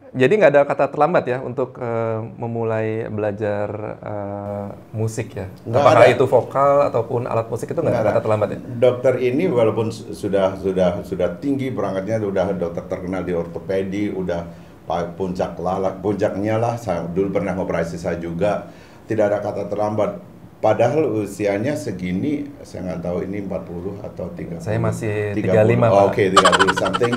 Jadi nggak ada kata terlambat ya untuk memulai belajar musik ya? Nggak Apakah ada. itu vokal ataupun alat musik itu nggak Nggak ada ada. kata terlambat ya? Dokter ini walaupun sudah tinggi perangkatnya, udah dokter terkenal di ortopedi, udah puncaknya lah. Saya dulu pernah operasi saya juga. Tidak ada kata terlambat. Padahal usianya segini, saya nggak tahu ini 40 atau 30. Saya masih 30. 35, Pak. Oke, 30 something.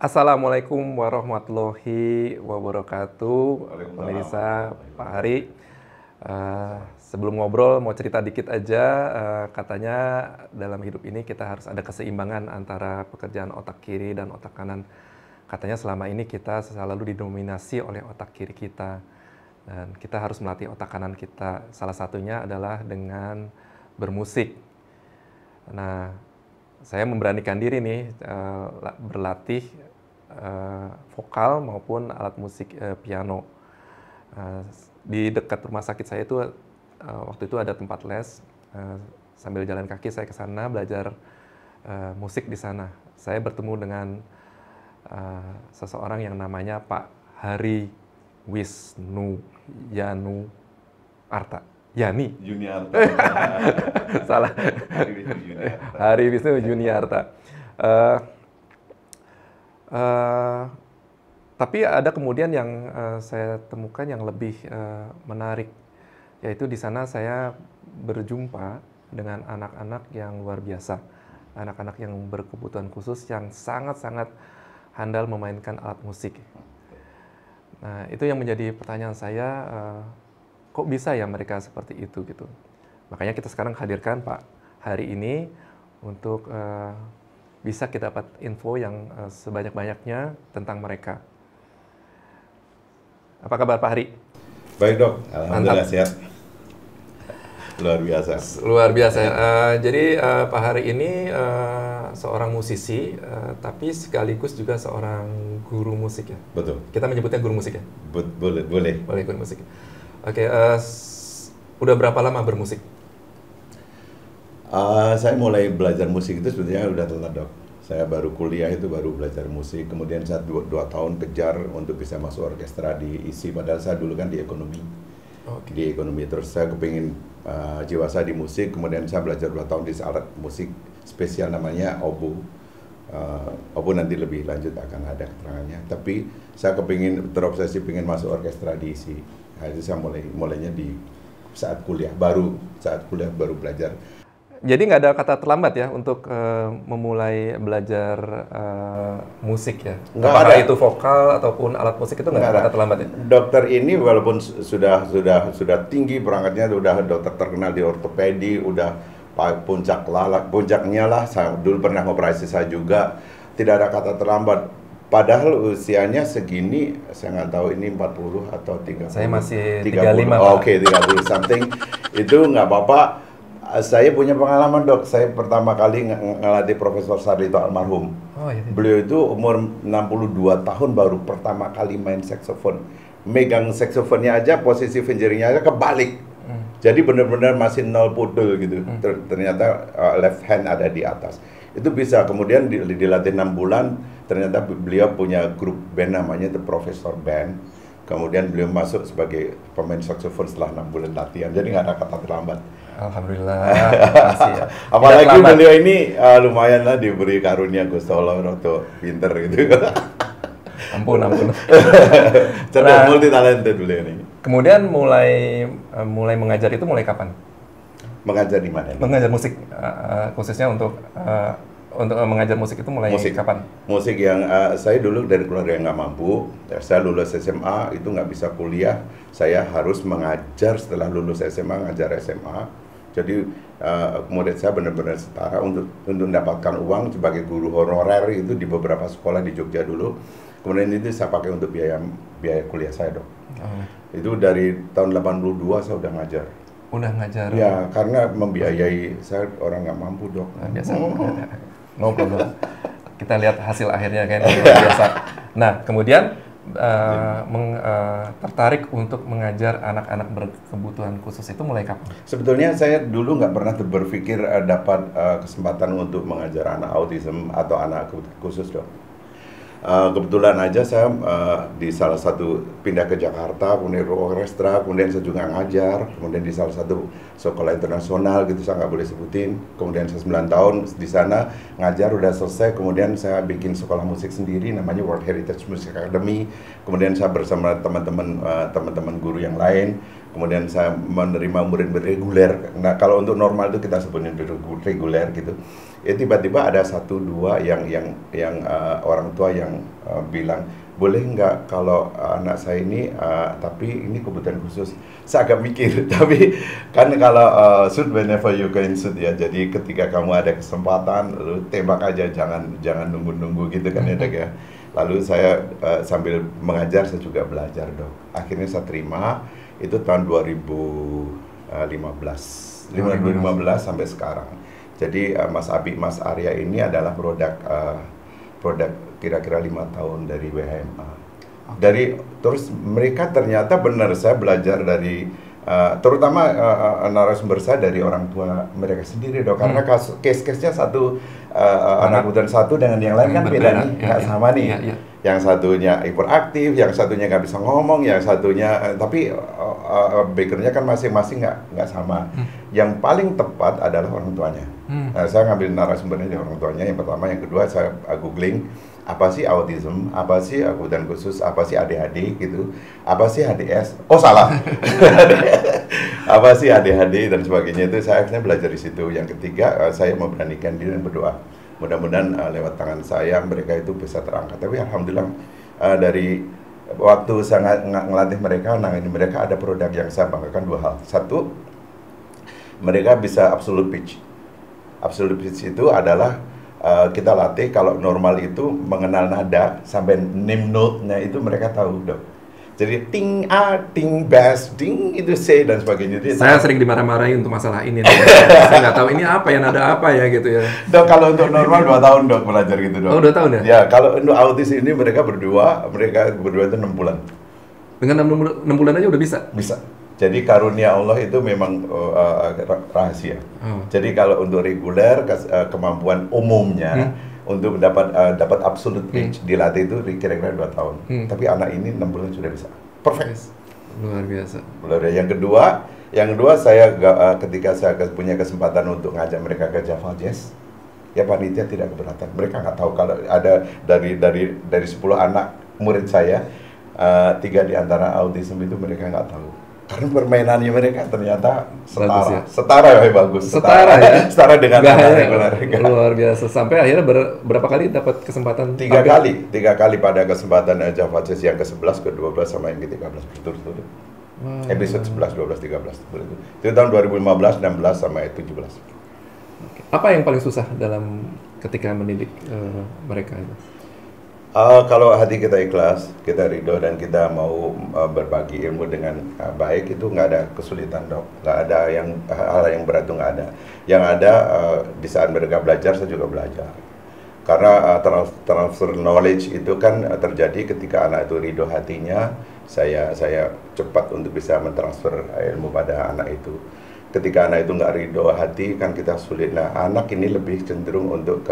Assalamualaikum warahmatullahi wabarakatuh, Waalaikumsalam. pemirsa Pak Hari. Sebelum ngobrol mau cerita dikit aja, katanya dalam hidup ini kita harus ada keseimbangan antara pekerjaan otak kiri dan otak kanan. Katanya selama ini kita selalu didominasi oleh otak kiri kita dan kita harus melatih otak kanan kita. Salah satunya adalah dengan bermusik. Nah, saya memberanikan diri nih berlatih vokal maupun alat musik piano. Di dekat rumah sakit saya itu waktu itu ada tempat les. Sambil jalan kaki saya ke sana belajar musik di sana. Saya bertemu dengan seseorang yang namanya Pak Hari Wisnu Yanu Arta. Yani. Juniarta. Salah. Hari Wisnu Juniarta. Tapi ada kemudian yang saya temukan yang lebih menarik, yaitu di sana saya berjumpa dengan anak-anak yang luar biasa, anak-anak yang berkebutuhan khusus yang sangat-sangat handal memainkan alat musik. Nah, itu yang menjadi pertanyaan saya, kok bisa ya mereka seperti itu gitu. Makanya kita sekarang hadirkan Pak Hari ini untuk bisa kita dapat info yang sebanyak-banyaknya tentang mereka. Apa kabar Pak Hari? Baik dok, alhamdulillah Mantap. sehat. Luar biasa. Luar biasa. Jadi Pak Hari ini seorang musisi, tapi sekaligus juga seorang guru musik ya. Betul. Kita menyebutnya guru musik ya? Boleh. Boleh guru musik. Oke, udah berapa lama bermusik? Saya mulai belajar musik itu sebetulnya udah telat dok. Saya baru kuliah itu baru belajar musik. Kemudian saya 2 tahun kejar untuk bisa masuk orkestra di ISI. Padahal saya dulu kan di ekonomi. Oke. Di ekonomi terus saya kepingin jiwa saya di musik. Kemudian saya belajar 2 tahun di alat musik spesial namanya oboe. Oboe nanti lebih lanjut akan ada keterangannya. Tapi saya kepingin terobsesi pengen masuk orkestra di ISI. Nah, itu saya mulainya di saat kuliah baru belajar. Jadi nggak ada kata terlambat ya untuk memulai belajar musik ya? Nggak Apakah ada. itu vokal ataupun alat musik itu nggak ada kata terlambat ya? Dokter ini walaupun sudah tinggi perangkatnya, udah dokter terkenal di ortopedi, udah puncaknya lah. Saya dulu pernah operasi saya juga. Tidak ada kata terlambat. Padahal usianya segini, saya nggak tahu ini 40 atau 30. Saya masih 30. 35, Pak. Oke, 30 something. Itu nggak apa-apa. Saya punya pengalaman dok. Saya pertama kali ngelatih Profesor Sarlito almarhum. Oh iya. Beliau itu umur 62 tahun baru pertama kali main saksofon. Megang saksofonnya aja, posisi fingeringnya aja kebalik. Jadi benar-benar masih nol pudul gitu. Ternyata left hand ada di atas. Itu bisa. Kemudian dilatih 6 bulan, ternyata beliau punya grup band namanya The Professor Band. Kemudian beliau masuk sebagai pemain saksofon setelah 6 bulan latihan. Jadi nggak ada kata terlambat. Alhamdulillah. Masih ya. Apalagi Tidak terlambat. beliau ini lumayan lah diberi karunia Gusti Allah untuk pinter gitu. Ampun. Cerdas, Nah, multi talented beliau ini. Kemudian mulai mengajar itu mulai kapan? Mengajar di mana? Mengajar musik, khususnya untuk mengajar musik itu mulai kapan? Musik yang saya dulu dari keluarga yang nggak mampu. Saya lulus SMA itu nggak bisa kuliah. Saya harus mengajar setelah lulus SMA, ngajar SMA. Jadi murid saya benar-benar setara untuk mendapatkan uang sebagai guru honorer itu di beberapa sekolah di Jogja dulu. Kemudian itu saya pakai untuk biaya kuliah saya, Dok. Itu dari tahun 82 saya udah ngajar. Udah ngajar? Ya, karena membiayai saya orang nggak mampu, Dok. Biasa. No problem. Kita lihat hasil akhirnya kan luar biasa. Nah, kemudian tertarik untuk mengajar anak-anak berkebutuhan khusus itu mulai kapan? Sebetulnya saya dulu nggak pernah berpikir dapat kesempatan untuk mengajar anak autism atau anak kebutuhan khusus, Dok. Kebetulan aja saya di salah satu pindah ke Jakarta, kemudian orkestra, kemudian saya juga ngajar, kemudian di salah satu sekolah internasional gitu, saya nggak boleh sebutin. Kemudian saya 9 tahun di sana ngajar, udah selesai, kemudian saya bikin sekolah musik sendiri namanya World Heritage Music Academy. Kemudian saya bersama teman-teman guru yang lain. Kemudian saya menerima murid reguler. Nah, kalau untuk normal itu kita sebutin reguler gitu. Ya tiba-tiba ada 1-2 yang orang tua yang bilang, boleh nggak kalau anak saya ini tapi ini kebutuhan khusus. Saya agak mikir, tapi kan kalau shoot whenever you can shoot ya. Jadi ketika kamu ada kesempatan, lu tembak aja, jangan nunggu-nunggu gitu kan ya, Dok ya. Lalu saya sambil mengajar saya juga belajar, Dok. Akhirnya saya terima. Itu tahun 2015 sampai sekarang. Jadi Mas Abi, Mas Arya ini adalah produk kira-kira 5 tahun dari WHMA. Terus mereka ternyata benar, saya belajar dari terutama narasumber saya dari orang tua mereka sendiri, Dok. Karena case-nya satu anak kebutuhan satu dengan yang lain kan beda nih, nggak sama nih. Yang satunya hiperaktif, yang satunya nggak bisa ngomong, yang satunya tapi background-nya kan masing-masing nggak sama. Yang paling tepat adalah orang tuanya. Saya ngambil narasumbernya dari orang tuanya. Yang pertama, yang kedua saya googling apa sih autism, apa sih kebutuhan khusus, apa sih ADHD gitu, apa sih HDS. Oh salah, apa sih ADHD dan sebagainya. Itu saya akhirnya belajar di situ. Yang ketiga, saya memberanikan diri dan berdoa. Mudah-mudahan lewat tangan saya mereka itu bisa terangkat. Tapi alhamdulillah dari waktu saya ngelatih mereka, nangani mereka, ada produk yang saya banggakan 2 hal. Satu, mereka bisa absolute pitch. Absolute pitch itu adalah kita latih kalau normal itu mengenal nada sampai name note-nya itu mereka tahu, Dok. Jadi ting A, ting bass, ting itu C dan sebagainya. Saya sering dimarah-marahi untuk masalah ini. Saya nggak tahu ini apa ya, nada apa ya gitu ya. Dok, kalau untuk normal 2 tahun, Dok, belajar gitu, Dok. Oh, 2 tahun ya? Ya, kalau untuk autis ini mereka berdua itu 6 bulan. Dengan 6 bulan aja udah bisa? Bisa. Jadi karunia Allah itu memang rahasia. Jadi kalau untuk reguler, kemampuan umumnya untuk dapat absolute pitch dilatih itu kira-kira 2 tahun. Tapi anak ini 6 bulan sudah bisa. Perfect. Luar biasa. Yang kedua saya ketika saya punya kesempatan untuk ngajak mereka ke Java Jazz, ya panitia tidak keberatan. Mereka nggak tahu kalau ada dari 10 anak murid saya, 3 di antara autism itu mereka nggak tahu. Karena permainannya mereka ternyata setara dengan reguler. Luar biasa. Sampai akhirnya berapa kali dapat kesempatan? 3 kali pada kesempatan Java Jazz yang ke-11, ke-12 sama yang ke-13 berturut-turut. Episode 11, 12, 13 itu tahun 2015, 16 sama 17. Apa yang paling susah dalam ketika mendidik mereka itu? Kalau hati kita ikhlas, kita ridho dan kita mau berbagi ilmu dengan baik, itu nggak ada kesulitan, Dok. Nggak ada hal yang berat, itu nggak ada. Yang ada di saat mereka belajar, saya juga belajar. Karena transfer knowledge itu kan terjadi ketika anak itu ridho hatinya, saya cepat untuk bisa mentransfer ilmu pada anak itu. Ketika anak itu nggak ridho hati, kan kita sulit. Nah, anak ini lebih cenderung untuk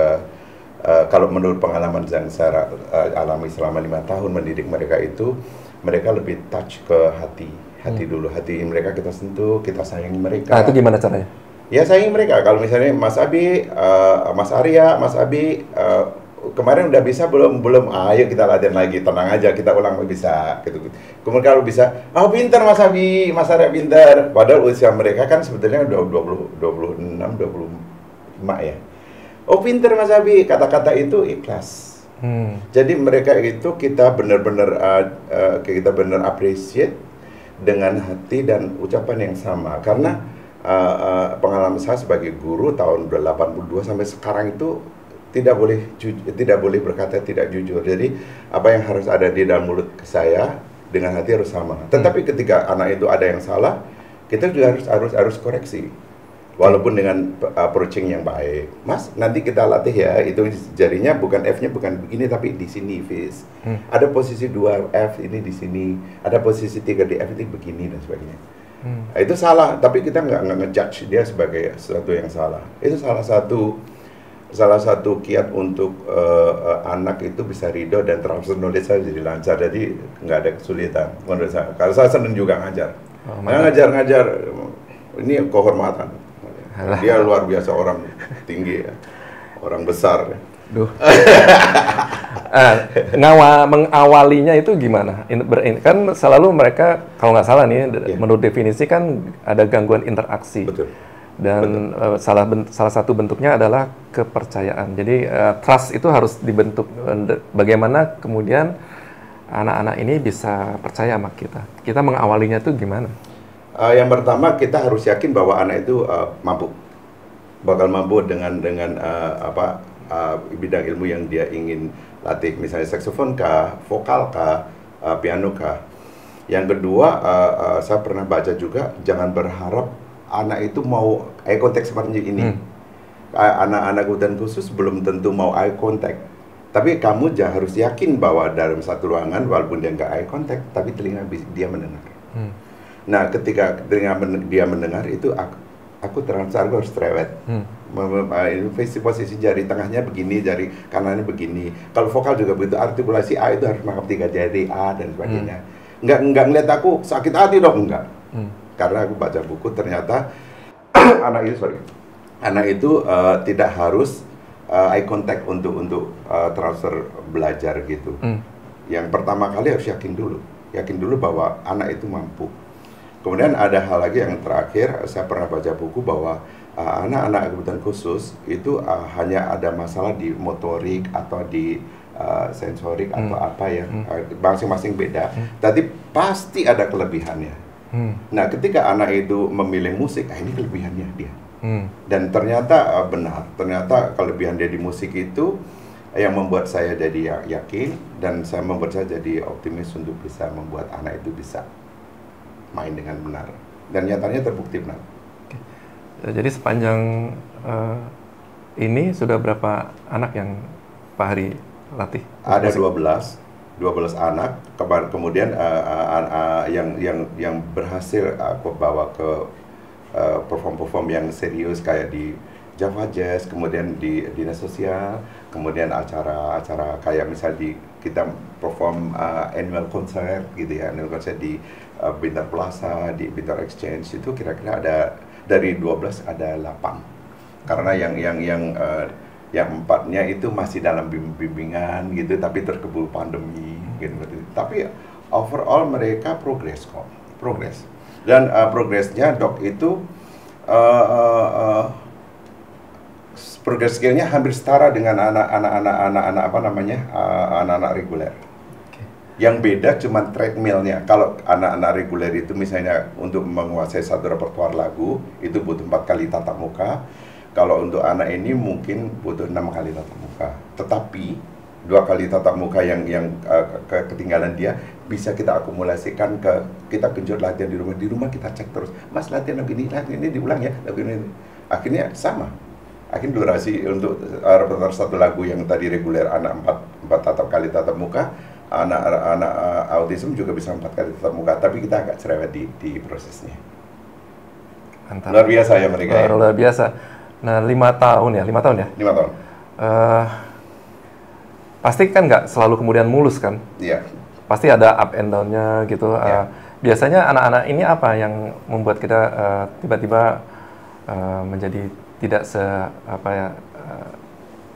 kalau menurut pengalaman yang saya alami selama 5 tahun mendidik mereka itu, mereka lebih touch ke hati dulu. Hati mereka kita sentuh, kita sayangi mereka. Nah, itu gimana caranya? Ya, sayangi mereka. Kalau misalnya Mas Abi, Mas Arya, Mas Abi kemarin udah bisa belum? Belum. Ayo kita latihan lagi, tenang aja, kita ulang bisa gitu. Kemudian kalau bisa, oh pintar Mas Abi, Mas Arya pintar. Padahal usia mereka kan sebetulnya udah 26, 25 ya. Oh pintar Mas Abi, kata-kata itu ikhlas. Jadi mereka itu kita benar-benar appreciate dengan hati dan ucapan yang sama. Karena pengalaman saya sebagai guru tahun 82 sampai sekarang itu tidak boleh berkata tidak jujur. Jadi apa yang harus ada di dalam mulut saya dengan hati harus sama. Tetapi ketika anak itu ada yang salah, kita juga harus koreksi. Walaupun dengan approaching yang baik. Mas, nanti kita latih ya, itu jarinya bukan F-nya bukan begini tapi di sini, Fis. Ada posisi 2 F ini di sini, ada posisi 3 di F ini begini dan sebagainya. Itu salah, tapi kita nggak ngejudge dia sebagai sesuatu yang salah. Itu salah satu kiat untuk anak itu bisa ridho dan transfer knowledge saya jadi lancar, jadi nggak ada kesulitan menurut saya. Kalau saya senang juga ngajar, ngajar ini kehormatan. Dia luar biasa, orang tinggi ya, orang besar. Duh. Mengawalinya itu gimana? Kan selalu mereka kalau nggak salah nih, menurut definisi kan ada gangguan interaksi. Betul. Dan salah satu bentuknya adalah kepercayaan. Jadi trust itu harus dibentuk. Bagaimana kemudian anak-anak ini bisa percaya sama kita? Kita mengawalinya itu gimana? Yang pertama kita harus yakin bahwa anak itu bakal mampu dengan bidang ilmu yang dia ingin latih. Misalnya saksofon kah, vokal kah, piano kah. Yang kedua, saya pernah baca juga jangan berharap anak itu mau eye contact seperti ini. Anak-anak kebutuhan khusus belum tentu mau eye contact. Tapi kamu harus yakin bahwa dalam satu ruangan, walaupun dia nggak eye contact, tapi telinga dia mendengar. Nah, ketika telinga dia mendengar, itu aku harus cerewet. Posisi jari tengahnya begini, jari kanannya begini. Kalau vokal juga begitu, artikulasi A itu harus mengangkat 3 jari A dan sebagainya. Nggak ngeliat aku sakit hati dong, enggak. Karena aku baca buku ternyata anak itu tidak harus eye contact untuk transfer belajar gitu. Yang pertama kali harus yakin dulu bahwa anak itu mampu. Kemudian ada hal lagi yang terakhir, saya pernah baca buku bahwa anak-anak kebutuhan khusus itu hanya ada masalah di motorik atau di sensorik atau apa ya, masing-masing beda, tapi pasti ada kelebihannya. Nah, ketika anak itu memilih musik, ini kelebihannya dia. Dan ternyata benar, ternyata kelebihan dia di musik itu yang membuat saya jadi yakin dan membuat saya jadi optimis untuk bisa membuat anak itu bisa main dengan benar. Dan nyatanya terbukti benar. Jadi sepanjang ini sudah berapa anak yang Pak Hari latih? Ada 12 anak, kemudian yang berhasil aku bawa ke perform yang serius kayak di Java Jazz, kemudian di dinas sosial, kemudian acara kayak misalnya kita perform annual concert gitu ya, annual concert di Bintaro Plaza, di Bintaro Exchange, itu kira-kira ada dari 12 ada 8. Karena yang 4-nya itu masih dalam bimbingan gitu, tapi terkebul pandemi gitu. Tapi overall mereka progres. Dan progresnya dok itu progres skillnya hampir setara dengan anak-anak reguler. Yang beda cuma treadmillnya. Kalau anak-anak reguler itu misalnya untuk menguasai satu repertoire lagu itu butuh 4 kali tatap muka. Kalau untuk anak ini mungkin butuh 6 kali tatap muka. Tetapi 2 kali tatap muka yang ketinggalan dia bisa kita akumulasikan kita genjot latihan di rumah. Di rumah kita cek terus. Mas latihan lagu ini diulang ya. Lagu ini. Akhirnya sama. Akhirnya durasi untuk repertoire satu lagu yang tadi reguler anak 4 kali tatap muka. Anak autism juga bisa 4 kali tatap muka, tapi kita agak cerewet di prosesnya. Mantap. Luar biasa ya mereka. Luar biasa. Nah, 5 tahun ya? 5 tahun. Pasti kan nggak selalu kemudian mulus kan? Iya. Pasti ada up and down-nya gitu. Biasanya anak-anak ini apa yang membuat kita tiba-tiba menjadi tidak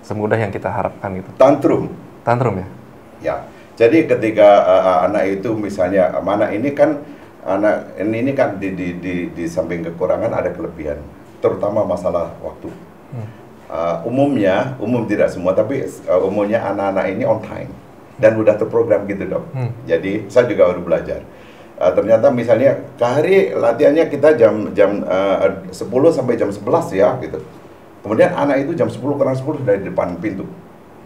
semudah yang kita harapkan gitu. Tantrum. Tantrum ya? Ya. Jadi ketika anak itu misalnya mana ini kan anak ini kan di samping kekurangan ada kelebihan, terutama masalah waktu. Umum tidak semua, tapi umumnya anak-anak ini on time dan udah terprogram gitu dok. Jadi saya juga baru belajar. Ternyata misalnya hari latihannya kita jam 10 sampai jam 11 ya gitu. Kemudian anak itu jam 10 kurang 10 sudah di depan pintu.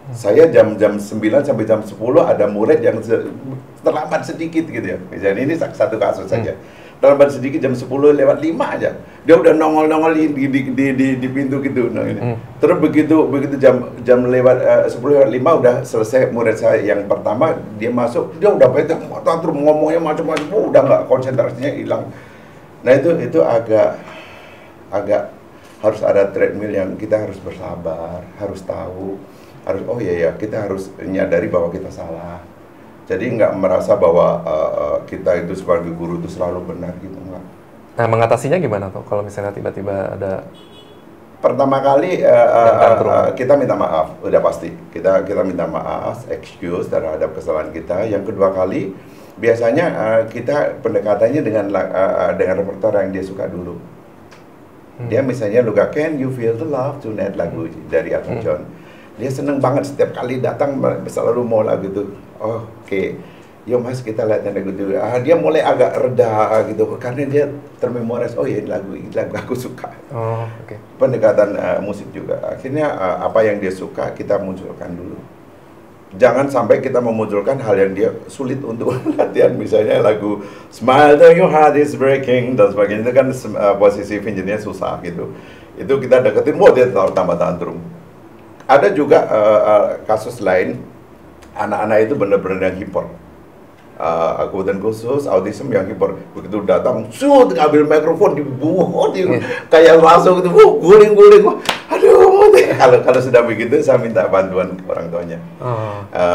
Saya jam 9 sampai jam 10 ada murid yang terlambat sedikit gitu ya. Misalnya ini satu kasus saja. Terlambat sedikit jam 10 lewat 5 aja. Dia udah nongol-nongol di pintu gitu. Nah, ini. Terus begitu jam lewat 10 lewat 5 udah selesai murid saya yang pertama, dia masuk, dia udah pegang terus ngomongnya macam-macam, udah nggak, konsentrasinya hilang. Nah itu agak harus ada treadmill yang kita harus bersabar, harus tahu. Oh iya kita harus menyadari bahwa kita salah. Jadi nggak merasa bahwa kita itu sebagai guru itu selalu benar gitu, enggak. Nah, mengatasinya gimana tuh kalau misalnya tiba-tiba ada pertama kali kita minta maaf, udah pasti. Kita minta maaf, excuse terhadap kesalahan kita. Yang kedua kali biasanya kita pendekatannya dengan repertoire yang dia suka dulu. Dia misalnya Luka, Can You Feel the Love Tonight, lagu dari Elton John. Dia seneng banget setiap kali datang selalu mau lagu itu. Oke. Yo mas, kita lihat lagu itu. Dia mulai agak reda gitu karena dia termemorize. Oh iya, ini lagu aku suka. Pendekatan musik juga. Akhirnya apa yang dia suka kita munculkan dulu. Jangan sampai kita memunculkan hal yang dia sulit untuk latihan. Misalnya lagu Smile Though Your Heart Is Breaking dan sebagainya, itu kan posisi fingernya susah gitu. Itu kita deketin, dia tambah tantrum. Ada juga kasus lain, anak-anak itu benar-benar yang hiper. Kebutuhan khusus, autism yang hiper. Begitu datang, ngambil mikrofon, dibuat, kayak langsung gitu, guling-guling. Aduh, kalau sudah begitu, saya minta bantuan orang tuanya.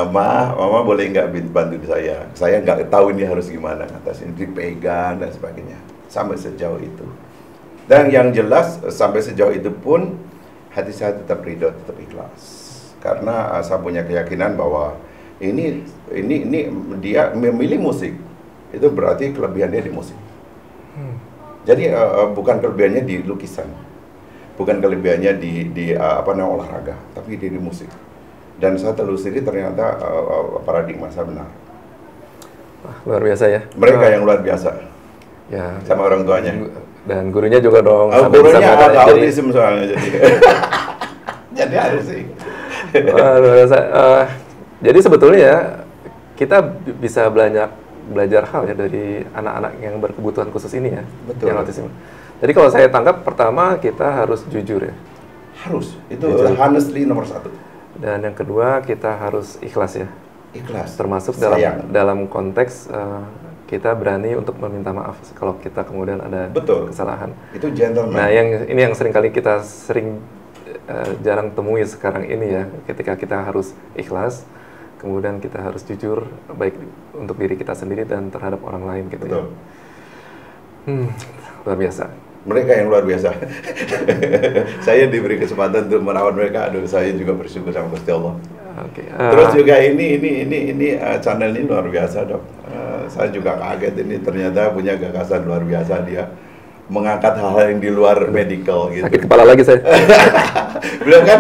Mama boleh nggak bantu saya? Saya nggak tahu ini harus gimana, atas ini dipegang dan sebagainya. Sampai sejauh itu. Dan yang jelas, sampai sejauh itu pun, hati saya tetap ridho, tetap ikhlas. Karena saya punya keyakinan bahwa ini dia memilih musik, itu berarti kelebihannya di musik. Jadi bukan kelebihannya di lukisan, bukan kelebihannya di olahraga, tapi di musik. Dan saya telusuri ternyata paradigma saya benar. Luar biasa ya. Mereka yang luar biasa. Ya. Sama orang tuanya. Dan gurunya juga dong. Gurunya ada autism soalnya jadi. Jadi harus sih. Luar biasa. Jadi sebetulnya ya, kita bisa belajar hal ya dari anak-anak yang berkebutuhan khusus ini ya. Betul. Yang autism. Jadi kalau saya tangkap, pertama kita harus jujur ya. Harus. Itu honestly nomor 1. Dan yang kedua, kita harus ikhlas ya. Ikhlas. Termasuk dalam konteks kita berani untuk meminta maaf kalau kita kemudian ada kesalahan. Itu gentleman. Nah, ini yang seringkali kita jarang temui sekarang ini ya, ketika kita harus ikhlas, kemudian kita harus jujur baik untuk diri kita sendiri dan terhadap orang lain gitu. Betul. Ya. Luar biasa. Mereka yang luar biasa. Saya diberi kesempatan untuk merawat mereka. Aduh, saya juga bersyukur sama Gusti Allah. Terus juga ini channel ini luar biasa dok. Saya juga kaget ini ternyata punya gagasan luar biasa dia. Mengangkat hal-hal yang di luar medical gitu. Sakit kepala lagi saya. Beliau kan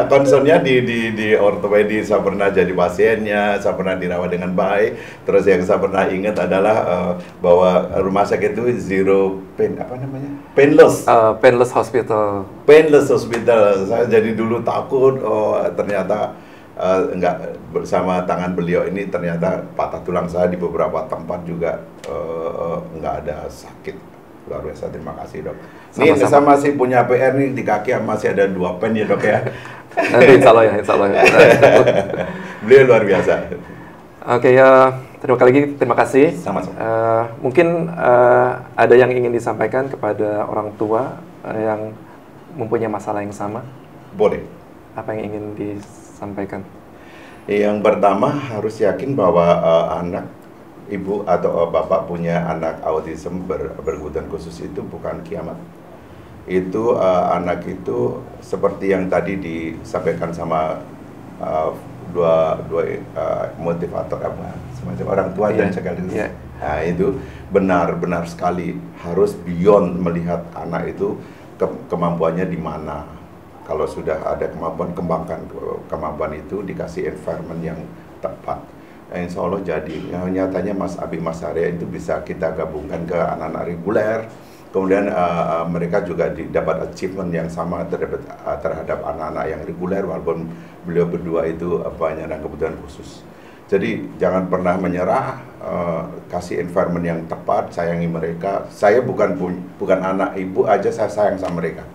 concernnya di ortopedi, saya pernah jadi pasiennya, saya pernah dirawat dengan baik. Terus yang saya pernah ingat adalah bahwa rumah sakit itu painless. Painless hospital. Painless hospital. Saya jadi dulu takut, ternyata enggak, bersama tangan beliau ini ternyata patah tulang saya di beberapa tempat juga enggak ada sakit. Luar biasa, terima kasih dok. Ini saya masih punya PR nih di kaki, masih ada 2 pen ya dok ya. Nanti insya Allah ya. Beliau luar biasa. Oke ya, terima kasih. Sama-sama. Mungkin ada yang ingin disampaikan kepada orang tua yang mempunyai masalah yang sama? Boleh. Apa yang ingin disampaikan? Yang pertama harus yakin bahwa anak, ibu atau bapak punya anak autism berkebutuhan khusus itu bukan kiamat. itu anak itu seperti yang tadi disampaikan sama dua motivator apa semacam orang tua dan sekaligus. Nah, itu benar-benar sekali harus beyond melihat anak itu kemampuannya di mana. Kalau sudah ada kemampuan, kembangkan kemampuan itu, dikasih environment yang tepat. Insya Allah jadi. Nyatanya Mas Abi, Mas Arya itu bisa kita gabungkan ke anak-anak reguler. Kemudian mereka juga dapat achievement yang sama terhadap anak-anak yang reguler, walaupun beliau berdua itu penyandang kebutuhan khusus. Jadi jangan pernah menyerah, kasih environment yang tepat, sayangi mereka. Saya bukan anak ibu aja, saya sayang sama mereka.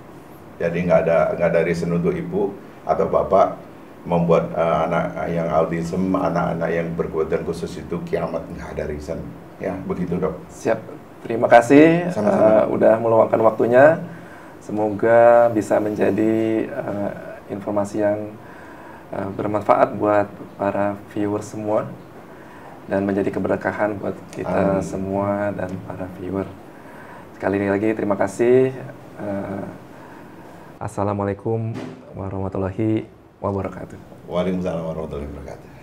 Jadi nggak ada reason untuk ibu atau bapak membuat anak yang autism, anak-anak yang berkebutuhan khusus itu kiamat, nggak ada reason. Ya begitu dok. Siap, terima kasih udah meluangkan waktunya. Semoga bisa menjadi informasi yang bermanfaat buat para viewer semua dan menjadi keberkahan buat kita semua dan para viewer. Sekali lagi terima kasih. Assalamualaikum warahmatullahi wabarakatuh. Waalaikumsalam warahmatullahi wabarakatuh.